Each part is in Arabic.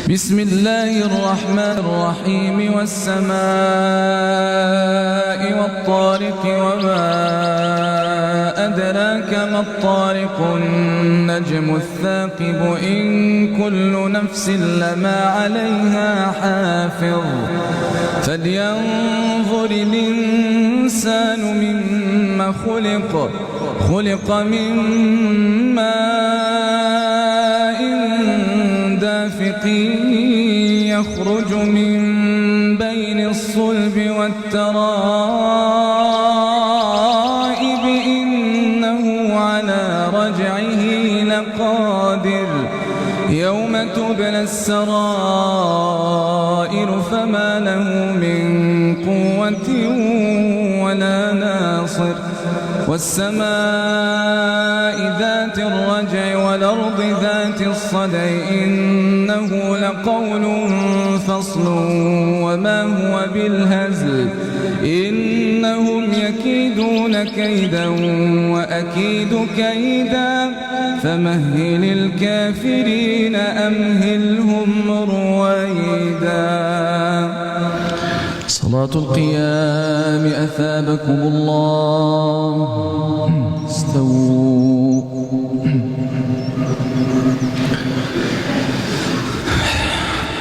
بسم الله الرحمن الرحيم والسماء والطارق وما أدراك ما الطارق النجم الثاقب إن كل نفس لما عليها حافظ فلينظر الإنسان مما خلق من ماء دافق يخرج من بين الصلب والترائب إنه على رجعه لقادر يوم تبلى السرائر فما له من قوة ولا ناصر والسماء ذات الرجع والأرض ذات الصدع إنه لقول فصل وما هو بالهزل إنهم يكيدون كيدا وأكيد كيدا فمهل الكافرين أمهلهم رويدا. صلاة القيام أثابكم الله. استووا.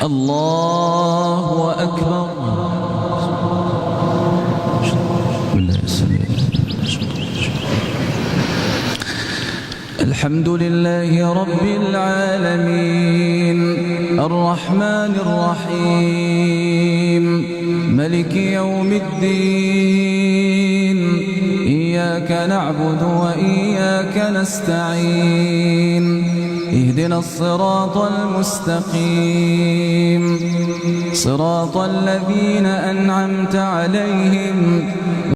الله أكبر. الحمد لله رب العالمين الرحمن الرحيم ملك يوم الدين إياك نعبد وإياك نستعين اهدنا الصراط المستقيم صراط الذين أنعمت عليهم